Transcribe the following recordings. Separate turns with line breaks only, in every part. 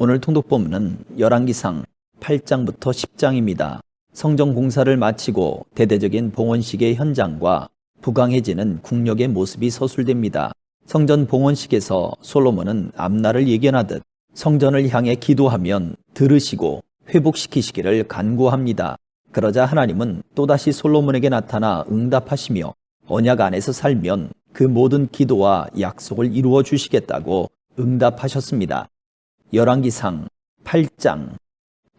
오늘 통독본문은 열왕기상 8장부터 10장입니다. 성전 공사를 마치고 대대적인 봉헌식의 현장과 부강해지는 국력의 모습이 서술됩니다. 성전 봉헌식에서 솔로몬은 앞날을 예견하듯 성전을 향해 기도하면 들으시고 회복시키시기를 간구합니다. 그러자 하나님은 또다시 솔로몬에게 나타나 응답하시며 언약 안에서 살면 그 모든 기도와 약속을 이루어 주시겠다고 응답하셨습니다. 열왕기상 8장.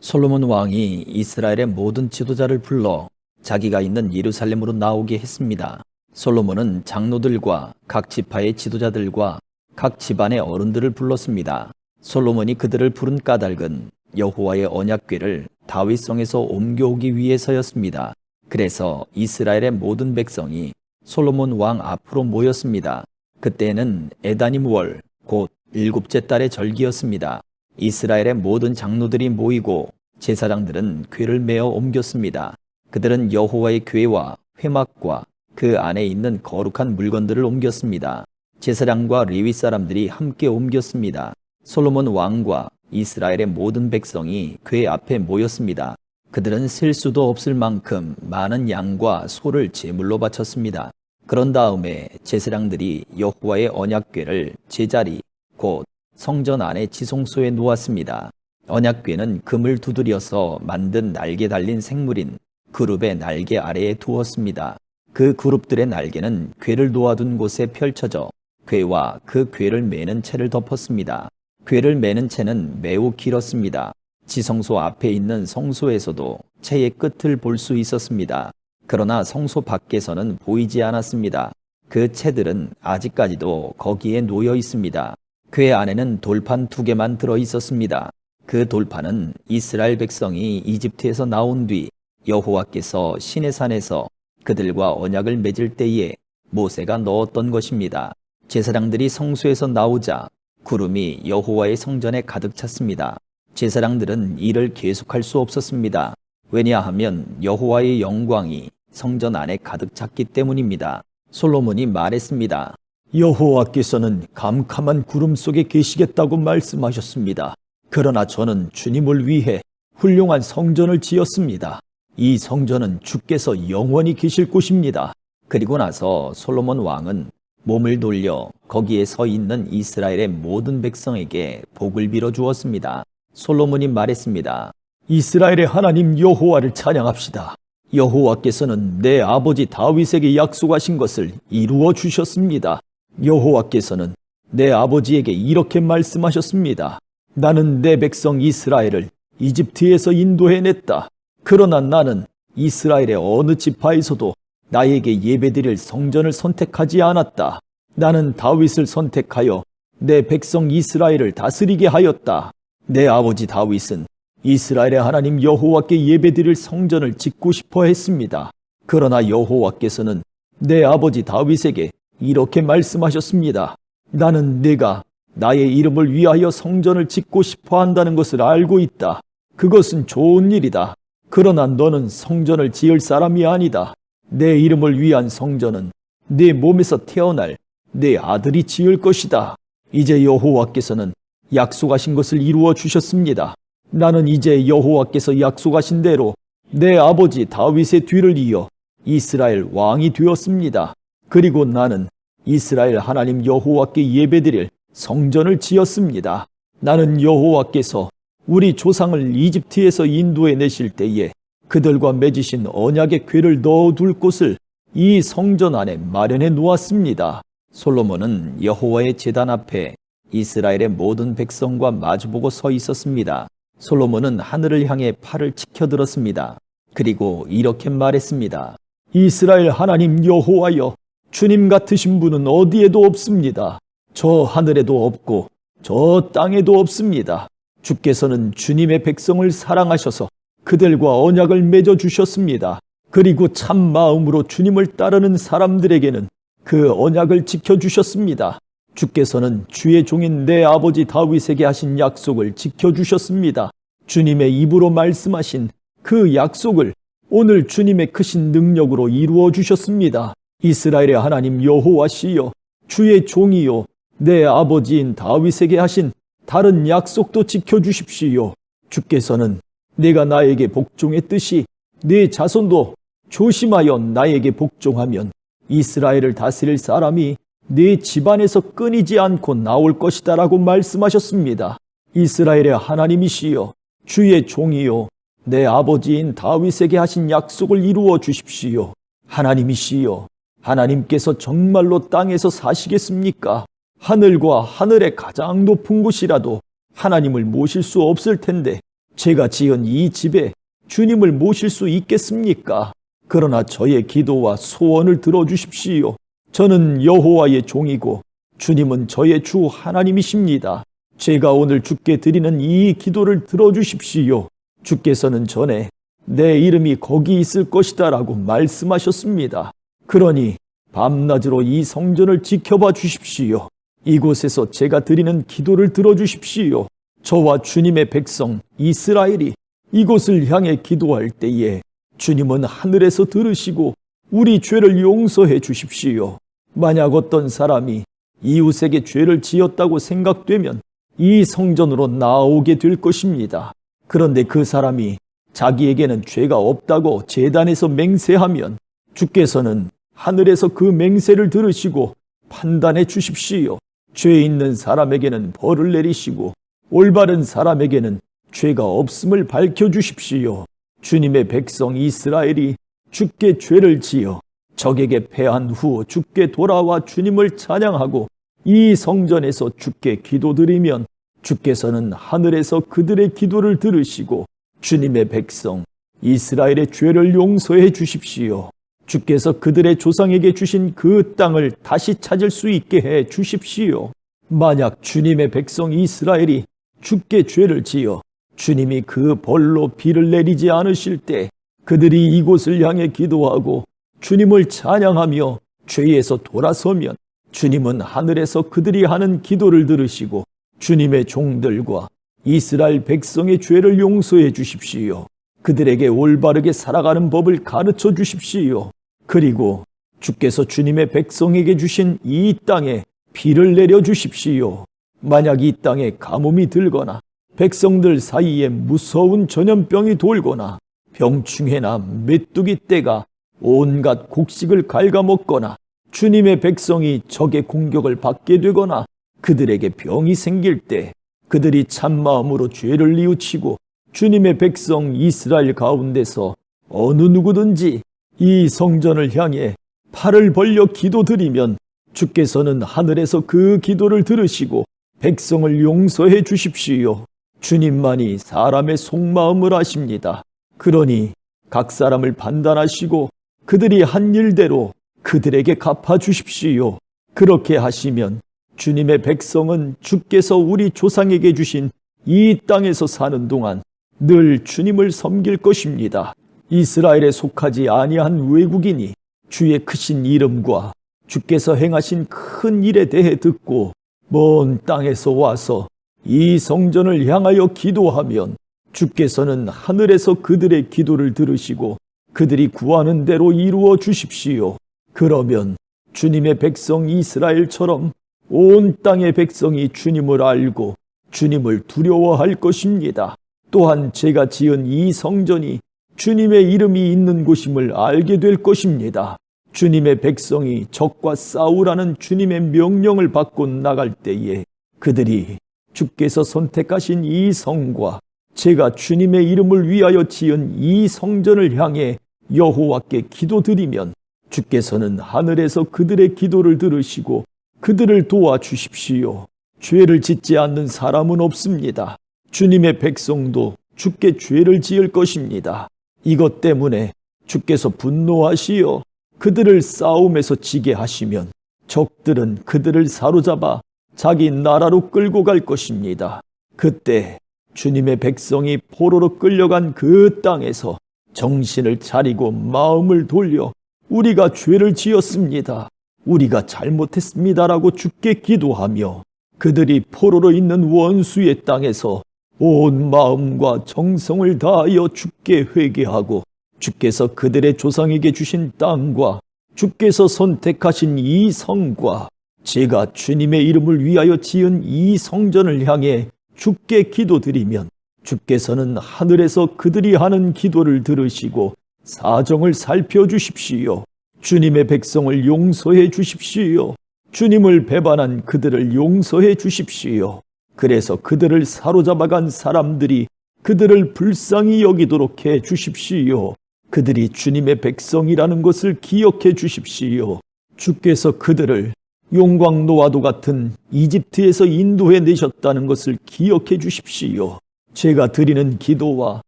솔로몬 왕이 이스라엘의 모든 지도자를 불러 자기가 있는 예루살렘으로 나오게 했습니다. 솔로몬은 장로들과 각 지파의 지도자들과 각 집안의 어른들을 불렀습니다. 솔로몬이 그들을 부른 까닭은 여호와의 언약궤를 다윗성에서 옮겨오기 위해서였습니다. 그래서 이스라엘의 모든 백성이 솔로몬 왕 앞으로 모였습니다. 그때는 에다님 월, 곧 7째 달의 절기였습니다. 이스라엘의 모든 장로들이 모이고 제사장들은 궤를 메어 옮겼습니다. 그들은 여호와의 궤와 회막과 그 안에 있는 거룩한 물건들을 옮겼습니다. 제사장과 레위 사람들이 함께 옮겼습니다. 솔로몬 왕과 이스라엘의 모든 백성이 궤 앞에 모였습니다. 그들은 셀 수도 없을 만큼 많은 양과 소를 제물로 바쳤습니다. 그런 다음에 제사장들이 여호와의 언약궤를 제자리, 곧 성전 안의 지성소에 놓았습니다. 언약궤는 금을 두드려서 만든 날개 달린 생물인 그룹의 날개 아래에 두었습니다. 그 그룹들의 날개는 궤를 놓아둔 곳에 펼쳐져 궤와 그 궤를 매는 채를 덮었습니다. 궤를 매는 채는 매우 길었습니다. 지성소 앞에 있는 성소에서도 채의 끝을 볼 수 있었습니다. 그러나 성소 밖에서는 보이지 않았습니다. 그 채들은 아직까지도 거기에 놓여 있습니다. 궤 안에는 돌판 2개만 들어 있었습니다. 그 돌판은 이스라엘 백성이 이집트에서 나온 뒤 여호와께서 시내산에서 그들과 언약을 맺을 때에 모세가 넣었던 것입니다. 제사장들이 성소에서 나오자 구름이 여호와의 성전에 가득 찼습니다. 제사장들은 일을 계속할 수 없었습니다. 왜냐하면 여호와의 영광이 성전 안에 가득 찼기 때문입니다. 솔로몬이 말했습니다. 여호와께서는 캄캄한 구름 속에 계시겠다고 말씀하셨습니다. 그러나 저는 주님을 위해 훌륭한 성전을 지었습니다. 이 성전은 주께서 영원히 계실 곳입니다. 그리고 나서 솔로몬 왕은 몸을 돌려 거기에 서 있는 이스라엘의 모든 백성에게 복을 빌어 주었습니다. 솔로몬이 말했습니다. 이스라엘의 하나님 여호와를 찬양합시다. 여호와께서는 내 아버지 다윗에게 약속하신 것을 이루어 주셨습니다. 여호와께서는 내 아버지에게 이렇게 말씀하셨습니다. 나는 내 백성 이스라엘을 이집트에서 인도해냈다. 그러나 나는 이스라엘의 어느 지파에서도 나에게 예배드릴 성전을 선택하지 않았다. 나는 다윗을 선택하여 내 백성 이스라엘을 다스리게 하였다. 내 아버지 다윗은 이스라엘의 하나님 여호와께 예배드릴 성전을 짓고 싶어 했습니다. 그러나 여호와께서는 내 아버지 다윗에게 이렇게 말씀하셨습니다. 나는 네가 나의 이름을 위하여 성전을 짓고 싶어 한다는 것을 알고 있다. 그것은 좋은 일이다. 그러나 너는 성전을 지을 사람이 아니다. 내 이름을 위한 성전은 네 몸에서 태어날 내 아들이 지을 것이다. 이제 여호와께서는 약속하신 것을 이루어 주셨습니다. 나는 이제 여호와께서 약속하신 대로 내 아버지 다윗의 뒤를 이어 이스라엘 왕이 되었습니다. 그리고 나는 이스라엘 하나님 여호와께 예배드릴 성전을 지었습니다. 나는 여호와께서 우리 조상을 이집트에서 인도해 내실 때에 그들과 맺으신 언약의 궤를 넣어둘 곳을 이 성전 안에 마련해 놓았습니다. 솔로몬은 여호와의 제단 앞에 이스라엘의 모든 백성과 마주보고 서 있었습니다. 솔로몬은 하늘을 향해 팔을 치켜들었습니다. 그리고 이렇게 말했습니다. 이스라엘 하나님 여호와여, 주님 같으신 분은 어디에도 없습니다. 저 하늘에도 없고 저 땅에도 없습니다. 주께서는 주님의 백성을 사랑하셔서 그들과 언약을 맺어 주셨습니다. 그리고 참 마음으로 주님을 따르는 사람들에게는 그 언약을 지켜주셨습니다. 주께서는 주의 종인 내 아버지 다윗에게 하신 약속을 지켜주셨습니다. 주님의 입으로 말씀하신 그 약속을 오늘 주님의 크신 능력으로 이루어 주셨습니다. 이스라엘의 하나님 여호와시여, 주의 종이요 내 아버지인 다윗에게 하신 다른 약속도 지켜주십시오. 주께서는 내가 나에게 복종했듯이 내 자손도 조심하여 나에게 복종하면 이스라엘을 다스릴 사람이 내 집안에서 끊이지 않고 나올 것이다 라고 말씀하셨습니다. 이스라엘의 하나님이시여 주의 종이요 내 아버지인 다윗에게 하신 약속을 이루어 주십시오. 하나님이시여 하나님께서 정말로 땅에서 사시겠습니까? 하늘과 하늘의 가장 높은 곳이라도 하나님을 모실 수 없을 텐데 제가 지은 이 집에 주님을 모실 수 있겠습니까? 그러나 저의 기도와 소원을 들어주십시오. 저는 여호와의 종이고 주님은 저의 주 하나님이십니다. 제가 오늘 주께 드리는 이 기도를 들어주십시오. 주께서는 전에 내 이름이 거기 있을 것이다 라고 말씀하셨습니다. 그러니 밤낮으로 이 성전을 지켜봐 주십시오. 이곳에서 제가 드리는 기도를 들어주십시오. 저와 주님의 백성 이스라엘이 이곳을 향해 기도할 때에 주님은 하늘에서 들으시고 우리 죄를 용서해 주십시오. 만약 어떤 사람이 이웃에게 죄를 지었다고 생각되면 이 성전으로 나오게 될 것입니다. 그런데 그 사람이 자기에게는 죄가 없다고 제단에서 맹세하면 주께서는 하늘에서 그 맹세를 들으시고 판단해 주십시오. 죄 있는 사람에게는 벌을 내리시고 올바른 사람에게는 죄가 없음을 밝혀주십시오. 주님의 백성 이스라엘이 주께 죄를 지어 적에게 패한 후 주께 돌아와 주님을 찬양하고 이 성전에서 주께 기도드리면 주께서는 하늘에서 그들의 기도를 들으시고 주님의 백성 이스라엘의 죄를 용서해 주십시오. 주께서 그들의 조상에게 주신 그 땅을 다시 찾을 수 있게 해 주십시오. 만약 주님의 백성 이스라엘이 주께 죄를 지어 주님이 그 벌로 비를 내리지 않으실 때 그들이 이곳을 향해 기도하고 주님을 찬양하며 죄에서 돌아서면 주님은 하늘에서 그들이 하는 기도를 들으시고 주님의 종들과 이스라엘 백성의 죄를 용서해 주십시오. 그들에게 올바르게 살아가는 법을 가르쳐 주십시오. 그리고 주께서 주님의 백성에게 주신 이 땅에 비를 내려 주십시오. 만약 이 땅에 가뭄이 들거나 백성들 사이에 무서운 전염병이 돌거나 병충해나 메뚜기 떼가 온갖 곡식을 갉아먹거나 주님의 백성이 적의 공격을 받게 되거나 그들에게 병이 생길 때 그들이 참마음으로 죄를 뉘우치고 주님의 백성 이스라엘 가운데서 어느 누구든지 이 성전을 향해 팔을 벌려 기도드리면 주께서는 하늘에서 그 기도를 들으시고 백성을 용서해 주십시오. 주님만이 사람의 속마음을 아십니다. 그러니 각 사람을 판단하시고 그들이 한 일대로 그들에게 갚아주십시오. 그렇게 하시면 주님의 백성은 주께서 우리 조상에게 주신 이 땅에서 사는 동안 늘 주님을 섬길 것입니다. 이스라엘에 속하지 아니한 외국인이 주의 크신 이름과 주께서 행하신 큰 일에 대해 듣고 먼 땅에서 와서 이 성전을 향하여 기도하면 주께서는 하늘에서 그들의 기도를 들으시고 그들이 구하는 대로 이루어 주십시오. 그러면 주님의 백성 이스라엘처럼 온 땅의 백성이 주님을 알고 주님을 두려워할 것입니다. 또한 제가 지은 이 성전이 주님의 이름이 있는 곳임을 알게 될 것입니다. 주님의 백성이 적과 싸우라는 주님의 명령을 받고 나갈 때에 그들이 주께서 선택하신 이 성과 제가 주님의 이름을 위하여 지은 이 성전을 향해 여호와께 기도드리면 주께서는 하늘에서 그들의 기도를 들으시고 그들을 도와주십시오. 죄를 짓지 않는 사람은 없습니다. 주님의 백성도 주께 죄를 지을 것입니다. 이것 때문에 주께서 분노하시어 그들을 싸움에서 지게 하시면 적들은 그들을 사로잡아 자기 나라로 끌고 갈 것입니다. 그때 주님의 백성이 포로로 끌려간 그 땅에서 정신을 차리고 마음을 돌려 우리가 죄를 지었습니다. 우리가 잘못했습니다라고 주께 기도하며 그들이 포로로 있는 원수의 땅에서 온 마음과 정성을 다하여 주께 회개하고 주께서 그들의 조상에게 주신 땅과 주께서 선택하신 이 성과 제가 주님의 이름을 위하여 지은 이 성전을 향해 주께 기도드리면 주께서는 하늘에서 그들이 하는 기도를 들으시고 사정을 살펴주십시오. 주님의 백성을 용서해 주십시오. 주님을 배반한 그들을 용서해 주십시오. 그래서 그들을 사로잡아간 사람들이 그들을 불쌍히 여기도록 해 주십시오. 그들이 주님의 백성이라는 것을 기억해 주십시오. 주께서 그들을 용광노아도 같은 이집트에서 인도해 내셨다는 것을 기억해 주십시오. 제가 드리는 기도와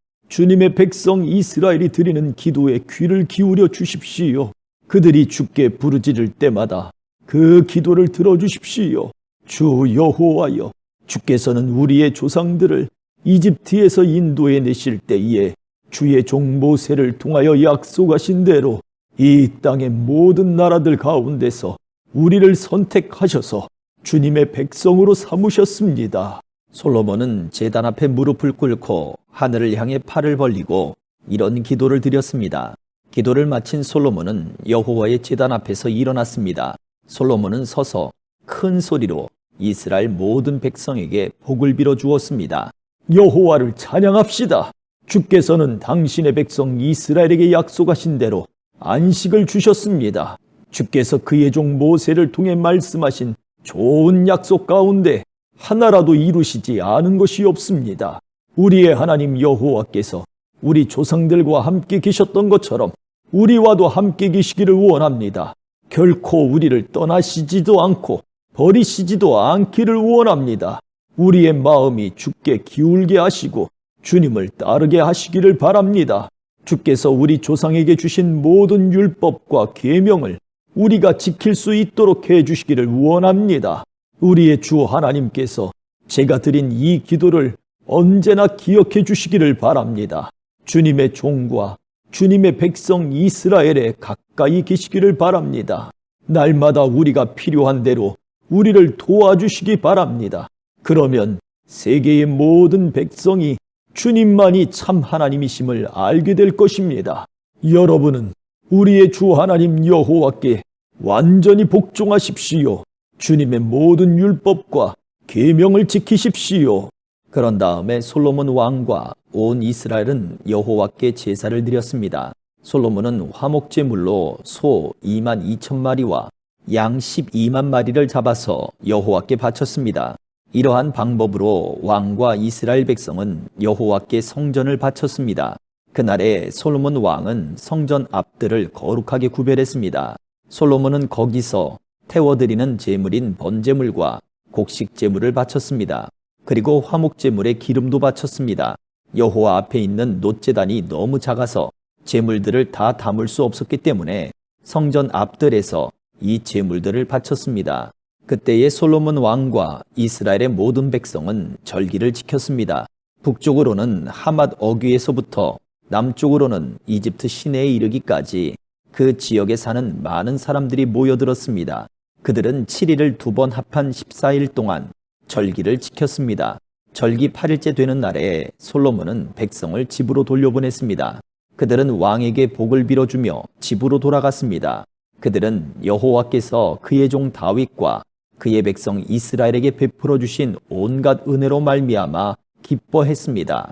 주님의 백성 이스라엘이 드리는 기도에 귀를 기울여 주십시오. 그들이 주께 부르짖을 때마다 그 기도를 들어주십시오. 주 여호와여, 주께서는 우리의 조상들을 이집트에서 인도해 내실 때에 주의 종 모세를 통하여 약속하신 대로 이 땅의 모든 나라들 가운데서 우리를 선택하셔서 주님의 백성으로 삼으셨습니다. 솔로몬은 제단 앞에 무릎을 꿇고 하늘을 향해 팔을 벌리고 이런 기도를 드렸습니다. 기도를 마친 솔로몬은 여호와의 제단 앞에서 일어났습니다. 솔로몬은 서서 큰 소리로 이스라엘 모든 백성에게 복을 빌어 주었습니다. 여호와를 찬양합시다. 주께서는 당신의 백성 이스라엘에게 약속하신 대로 안식을 주셨습니다. 주께서 그의 종 모세를 통해 말씀하신 좋은 약속 가운데 하나라도 이루시지 않은 것이 없습니다. 우리의 하나님 여호와께서 우리 조상들과 함께 계셨던 것처럼 우리와도 함께 계시기를 원합니다. 결코 우리를 떠나시지도 않고 버리시지도 않기를 원합니다. 우리의 마음이 주께 기울게 하시고 주님을 따르게 하시기를 바랍니다. 주께서 우리 조상에게 주신 모든 율법과 계명을 우리가 지킬 수 있도록 해주시기를 원합니다. 우리의 주 하나님께서 제가 드린 이 기도를 언제나 기억해 주시기를 바랍니다. 주님의 종과 주님의 백성 이스라엘에 가까이 계시기를 바랍니다. 날마다 우리가 필요한 대로 우리를 도와주시기 바랍니다. 그러면 세계의 모든 백성이 주님만이 참 하나님이심을 알게 될 것입니다. 여러분은 우리의 주 하나님 여호와께 완전히 복종하십시오. 주님의 모든 율법과 계명을 지키십시오. 그런 다음에 솔로몬 왕과 온 이스라엘은 여호와께 제사를 드렸습니다. 솔로몬은 화목제물로 소 22,000마리와 양 12만 마리를 잡아서 여호와께 바쳤습니다. 이러한 방법으로 왕과 이스라엘 백성은 여호와께 성전을 바쳤습니다. 그날에 솔로몬 왕은 성전 앞들을 거룩하게 구별했습니다. 솔로몬은 거기서 태워드리는 제물인 번제물과 곡식제물을 바쳤습니다. 그리고 화목제물에 기름도 바쳤습니다. 여호와 앞에 있는 놋제단이 너무 작아서 제물들을 다 담을 수 없었기 때문에 성전 앞들에서 이 제물들을 바쳤습니다. 그때의 솔로몬 왕과 이스라엘의 모든 백성은 절기를 지켰습니다. 북쪽으로는 하맛 어귀에서부터 남쪽으로는 이집트 시내에 이르기까지 그 지역에 사는 많은 사람들이 모여들었습니다. 그들은 7일을 두 번 합한 14일 동안 절기를 지켰습니다. 절기 8일째 되는 날에 솔로몬은 백성을 집으로 돌려보냈습니다. 그들은 왕에게 복을 빌어주며 집으로 돌아갔습니다. 그들은 여호와께서 그의 종 다윗과 그의 백성 이스라엘에게 베풀어 주신 온갖 은혜로 말미암아 기뻐했습니다.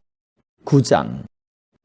9장.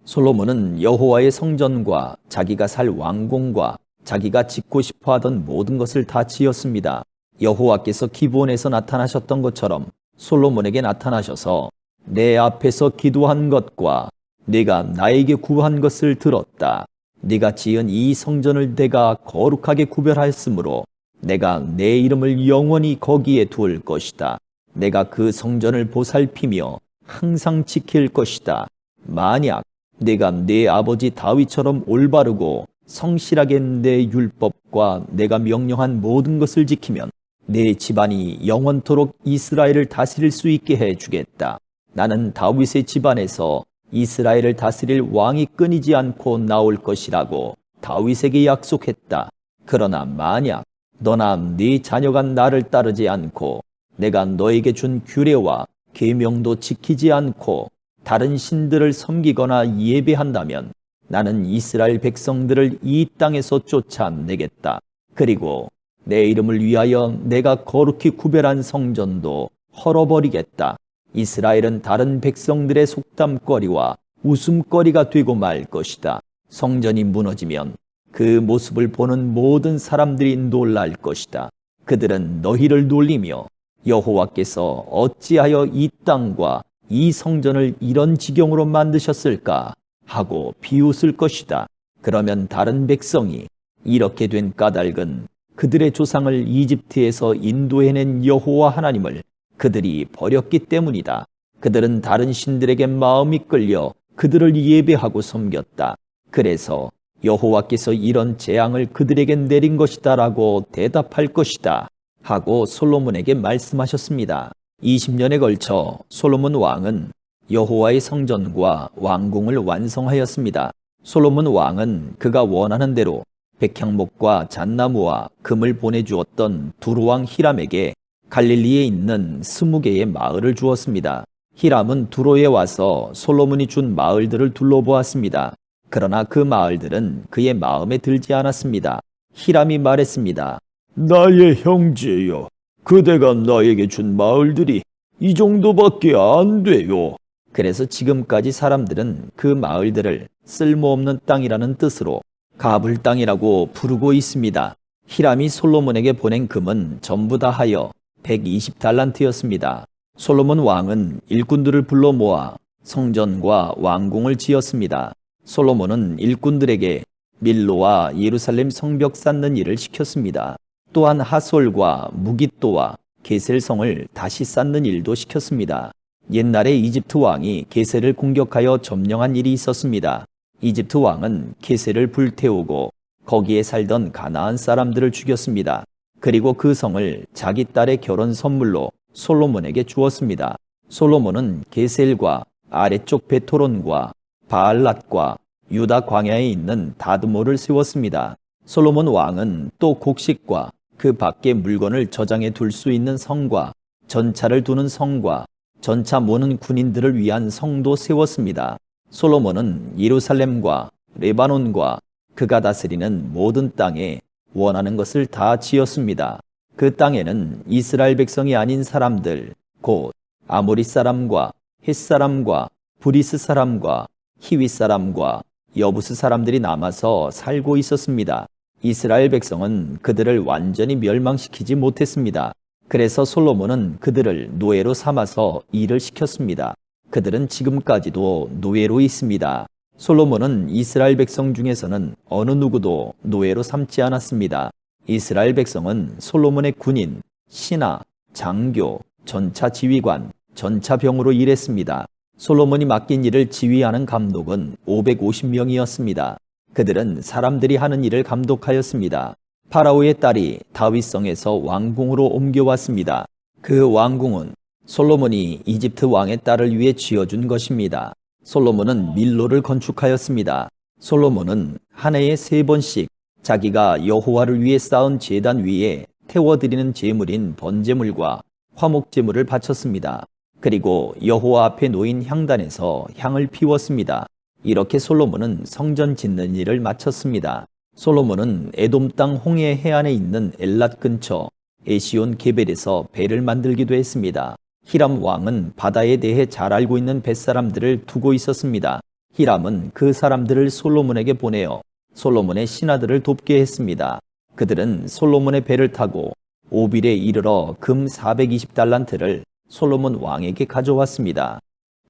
솔로몬은 여호와의 성전과 자기가 살 왕궁과 자기가 짓고 싶어 하던 모든 것을 다 지었습니다. 여호와께서 기브온에서 나타나셨던 것처럼 솔로몬에게 나타나셔서 내 앞에서 기도한 것과 네가 나에게 구한 것을 들었다. 네가 지은 이 성전을 내가 거룩하게 구별하였으므로 내가 내 이름을 영원히 거기에 두을 것이다. 내가 그 성전을 보살피며 항상 지킬 것이다. 만약 내가 내 아버지 다윗처럼 올바르고 성실하게 내 율법과 내가 명령한 모든 것을 지키면 내 집안이 영원토록 이스라엘을 다스릴 수 있게 해주겠다. 나는 다윗의 집안에서 이스라엘을 다스릴 왕이 끊이지 않고 나올 것이라고 다윗에게 약속했다. 그러나 만약 너나 네 자녀가 나를 따르지 않고 내가 너에게 준 규례와 계명도 지키지 않고 다른 신들을 섬기거나 예배한다면 나는 이스라엘 백성들을 이 땅에서 쫓아내겠다. 그리고 내 이름을 위하여 내가 거룩히 구별한 성전도 헐어버리겠다. 이스라엘은 다른 백성들의 속담거리와 웃음거리가 되고 말 것이다. 성전이 무너지면 그 모습을 보는 모든 사람들이 놀랄 것이다. 그들은 너희를 놀리며 여호와께서 어찌하여 이 땅과 이 성전을 이런 지경으로 만드셨을까 하고 비웃을 것이다. 그러면 다른 백성이 이렇게 된 까닭은 그들의 조상을 이집트에서 인도해낸 여호와 하나님을 그들이 버렸기 때문이다. 그들은 다른 신들에게 마음이 끌려 그들을 예배하고 섬겼다. 그래서 여호와께서 이런 재앙을 그들에게 내린 것이다 라고 대답할 것이다 하고 솔로몬에게 말씀하셨습니다. 20년에 걸쳐 솔로몬 왕은 여호와의 성전과 왕궁을 완성하였습니다. 솔로몬 왕은 그가 원하는 대로 백향목과 잣나무와 금을 보내주었던 두루왕 히람에게 갈릴리에 있는 20개의 마을을 주었습니다. 히람은 두로에 와서 솔로몬이 준 마을들을 둘러보았습니다. 그러나 그 마을들은 그의 마음에 들지 않았습니다. 히람이 말했습니다. 나의 형제여, 그대가 나에게 준 마을들이 이 정도밖에 안 돼요. 그래서 지금까지 사람들은 그 마을들을 쓸모없는 땅이라는 뜻으로 가불 땅이라고 부르고 있습니다. 히람이 솔로몬에게 보낸 금은 전부 다 하여 120달란트였습니다. 솔로몬 왕은 일꾼들을 불러 모아 성전과 왕궁을 지었습니다. 솔로몬은 일꾼들에게 밀로와 예루살렘 성벽 쌓는 일을 시켰습니다. 또한 하솔과 무깃도와 게셀성을 다시 쌓는 일도 시켰습니다. 옛날에 이집트 왕이 게셀을 공격하여 점령한 일이 있었습니다. 이집트 왕은 게셀을 불태우고 거기에 살던 가나안 사람들을 죽였습니다. 그리고 그 성을 자기 딸의 결혼 선물로 솔로몬에게 주었습니다. 솔로몬은 게셀과 아래쪽 베토론과 바알랏과 유다 광야에 있는 다드모를 세웠습니다. 솔로몬 왕은 또 곡식과 그 밖의 물건을 저장해 둘 수 있는 성과 전차를 두는 성과 전차 모는 군인들을 위한 성도 세웠습니다. 솔로몬은 예루살렘과 레바논과 그가 다스리는 모든 땅에 원하는 것을 다 지었습니다. 그 땅에는 이스라엘 백성이 아닌 사람들, 곧 아모리 사람과 헷 사람과 브리스 사람과 히윗 사람과 여부스 사람들이 남아서 살고 있었습니다. 이스라엘 백성은 그들을 완전히 멸망시키지 못했습니다. 그래서 솔로몬은 그들을 노예로 삼아서 일을 시켰습니다. 그들은 지금까지도 노예로 있습니다. 솔로몬은 이스라엘 백성 중에서는 어느 누구도 노예로 삼지 않았습니다. 이스라엘 백성은 솔로몬의 군인, 신하, 장교, 전차 지휘관, 전차병으로 일했습니다. 솔로몬이 맡긴 일을 지휘하는 감독은 550명이었습니다. 그들은 사람들이 하는 일을 감독하였습니다. 파라오의 딸이 다윗성에서 왕궁으로 옮겨왔습니다. 그 왕궁은 솔로몬이 이집트 왕의 딸을 위해 지어준 것입니다. 솔로몬은 밀로를 건축하였습니다. 솔로몬은 한 해에 3번씩 자기가 여호와를 위해 쌓은 제단 위에 태워드리는 제물인 번제물과 화목제물을 바쳤습니다. 그리고 여호와 앞에 놓인 향단에서 향을 피웠습니다. 이렇게 솔로몬은 성전 짓는 일을 마쳤습니다. 솔로몬은 에돔 땅 홍해 해안에 있는 엘랏 근처 에시온 게벨에서 배를 만들기도 했습니다. 히람 왕은 바다에 대해 잘 알고 있는 뱃사람들을 두고 있었습니다. 히람은 그 사람들을 솔로몬에게 보내어 솔로몬의 신하들을 돕게 했습니다. 그들은 솔로몬의 배를 타고 오빌에 이르러 금 420달란트를 솔로몬 왕에게 가져왔습니다.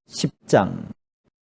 10장.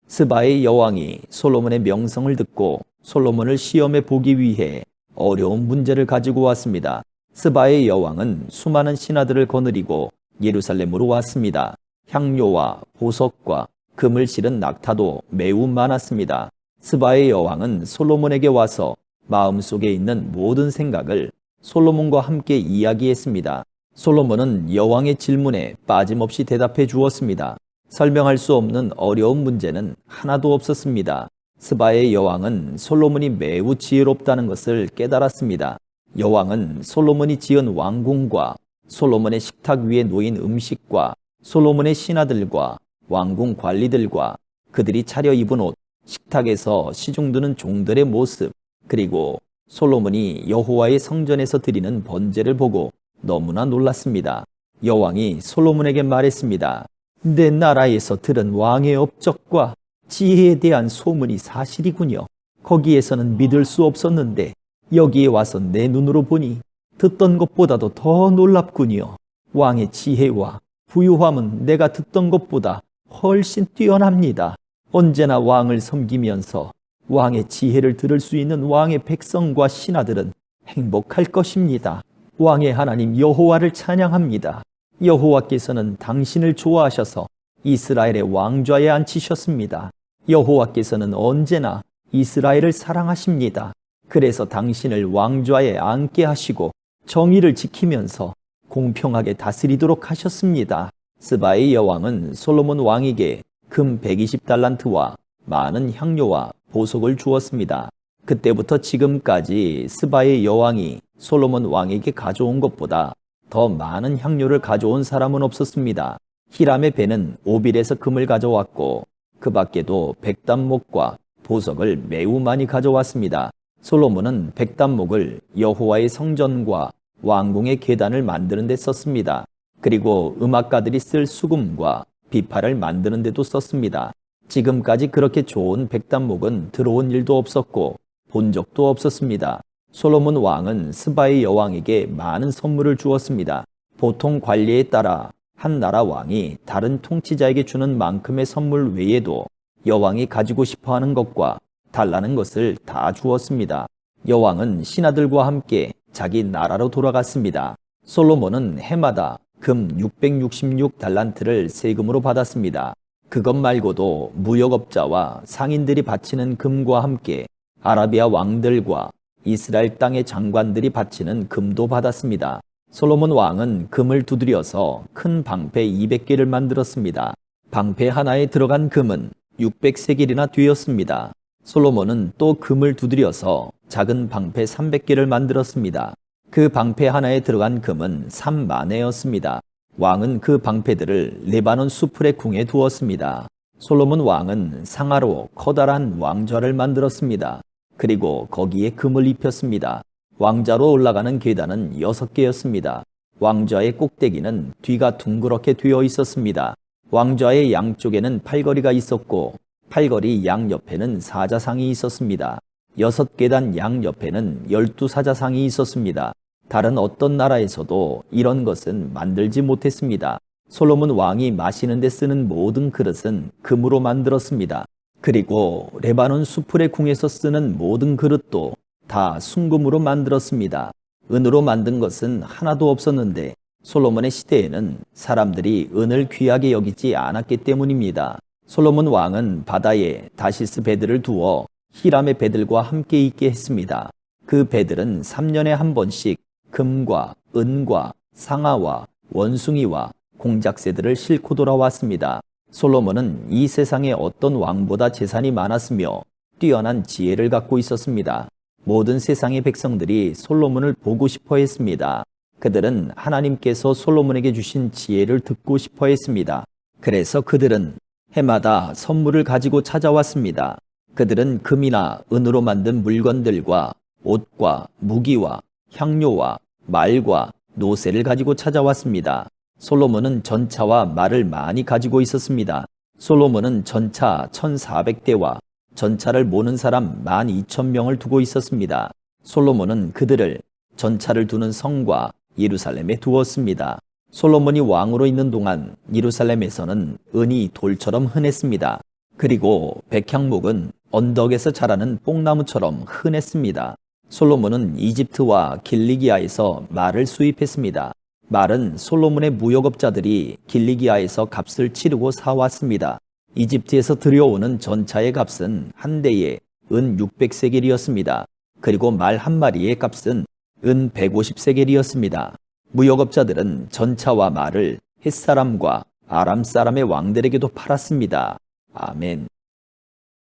스바의 여왕이 솔로몬의 명성을 듣고 솔로몬을 시험해 보기 위해 어려운 문제를 가지고 왔습니다. 스바의 여왕은 수많은 신하들을 거느리고 예루살렘으로 왔습니다. 향료와 보석과 금을 실은 낙타도 매우 많았습니다. 스바의 여왕은 솔로몬에게 와서 마음속에 있는 모든 생각을 솔로몬과 함께 이야기했습니다. 솔로몬은 여왕의 질문에 빠짐없이 대답해 주었습니다. 설명할 수 없는 어려운 문제는 하나도 없었습니다. 스바의 여왕은 솔로몬이 매우 지혜롭다는 것을 깨달았습니다. 여왕은 솔로몬이 지은 왕궁과 솔로몬의 식탁 위에 놓인 음식과 솔로몬의 신하들과 왕궁 관리들과 그들이 차려입은 옷, 식탁에서 시중드는 종들의 모습, 그리고 솔로몬이 여호와의 성전에서 드리는 번제를 보고 너무나 놀랐습니다. 여왕이 솔로몬에게 말했습니다. 내 나라에서 들은 왕의 업적과 지혜에 대한 소문이 사실이군요. 거기에서는 믿을 수 없었는데 여기에 와서 내 눈으로 보니 듣던 것보다도 더 놀랍군요. 왕의 지혜와 부유함은 내가 듣던 것보다 훨씬 뛰어납니다. 언제나 왕을 섬기면서 왕의 지혜를 들을 수 있는 왕의 백성과 신하들은 행복할 것입니다. 왕의 하나님 여호와를 찬양합니다. 여호와께서는 당신을 좋아하셔서 이스라엘의 왕좌에 앉히셨습니다. 여호와께서는 언제나 이스라엘을 사랑하십니다. 그래서 당신을 왕좌에 앉게 하시고 정의를 지키면서 공평하게 다스리도록 하셨습니다. 스바의 여왕은 솔로몬 왕에게 금 120달란트와 많은 향료와 보석을 주었습니다. 그때부터 지금까지 스바의 여왕이 솔로몬 왕에게 가져온 것보다 더 많은 향료를 가져온 사람은 없었습니다. 히람의 배는 오빌에서 금을 가져왔고 그 밖에도 백단목과 보석을 매우 많이 가져왔습니다. 솔로몬은 백단목을 여호와의 성전과 왕궁의 계단을 만드는 데 썼습니다. 그리고 음악가들이 쓸 수금과 비파를 만드는 데도 썼습니다. 지금까지 그렇게 좋은 백단목은 들어온 일도 없었고 본 적도 없었습니다. 솔로몬 왕은 스바의 여왕에게 많은 선물을 주었습니다. 보통 관례에 따라 한 나라 왕이 다른 통치자에게 주는 만큼의 선물 외에도 여왕이 가지고 싶어하는 것과 달라는 것을 다 주었습니다. 여왕은 신하들과 함께 자기 나라로 돌아갔습니다. 솔로몬은 해마다 금 666달란트를 세금으로 받았습니다. 그것 말고도 무역업자와 상인들이 바치는 금과 함께 아라비아 왕들과 이스라엘 땅의 장관들이 바치는 금도 받았습니다. 솔로몬 왕은 금을 두드려서 큰 방패 200개를 만들었습니다. 방패 하나에 들어간 금은 600세겔이나 되었습니다. 솔로몬은 또 금을 두드려서 작은 방패 300개를 만들었습니다. 그 방패 하나에 들어간 금은 3만회였습니다. 왕은 그 방패들을 레바논 수풀의 궁에 두었습니다. 솔로몬 왕은 상하로 커다란 왕좌를 만들었습니다. 그리고 거기에 금을 입혔습니다. 왕좌로 올라가는 계단은 6개였습니다. 왕좌의 꼭대기는 뒤가 둥그렇게 되어 있었습니다. 왕좌의 양쪽에는 팔걸이가 있었고 팔걸이 양옆에는 사자상이 있었습니다. 6계단 양옆에는 12사자상이 있었습니다. 다른 어떤 나라에서도 이런 것은 만들지 못했습니다. 솔로몬 왕이 마시는 데 쓰는 모든 그릇은 금으로 만들었습니다. 그리고 레바논 수풀의 궁에서 쓰는 모든 그릇도 다 순금으로 만들었습니다. 은으로 만든 것은 하나도 없었는데 솔로몬의 시대에는 사람들이 은을 귀하게 여기지 않았기 때문입니다. 솔로몬 왕은 바다에 다시스 배들을 두어 히람의 배들과 함께 있게 했습니다. 그 배들은 3년에 한 번씩 금과 은과 상아와 원숭이와 공작새들을 싣고 돌아왔습니다. 솔로몬은 이 세상의 어떤 왕보다 재산이 많았으며 뛰어난 지혜를 갖고 있었습니다. 모든 세상의 백성들이 솔로몬을 보고 싶어 했습니다. 그들은 하나님께서 솔로몬에게 주신 지혜를 듣고 싶어 했습니다. 그래서 그들은 해마다 선물을 가지고 찾아왔습니다. 그들은 금이나 은으로 만든 물건들과 옷과 무기와 향료와 말과 노새를 가지고 찾아왔습니다. 솔로몬은 전차와 말을 많이 가지고 있었습니다. 솔로몬은 전차 1400대와 전차를 모는 사람 12,000명을 두고 있었습니다. 솔로몬은 그들을 전차를 두는 성과 예루살렘에 두었습니다. 솔로몬이 왕으로 있는 동안 예루살렘에서는 은이 돌처럼 흔했습니다. 그리고 백향목은 언덕에서 자라는 뽕나무처럼 흔했습니다. 솔로몬은 이집트와 길리기아에서 말을 수입했습니다. 말은 솔로몬의 무역업자들이 길리기아에서 값을 치르고 사왔습니다. 이집트에서 들여오는 전차의 값은 한 대에 은 600세겔이었습니다. 그리고 말 한 마리의 값은 은 150세겔이었습니다. 무역업자들은 전차와 말을 햇사람과 아람 사람의 왕들에게도 팔았습니다. 아멘.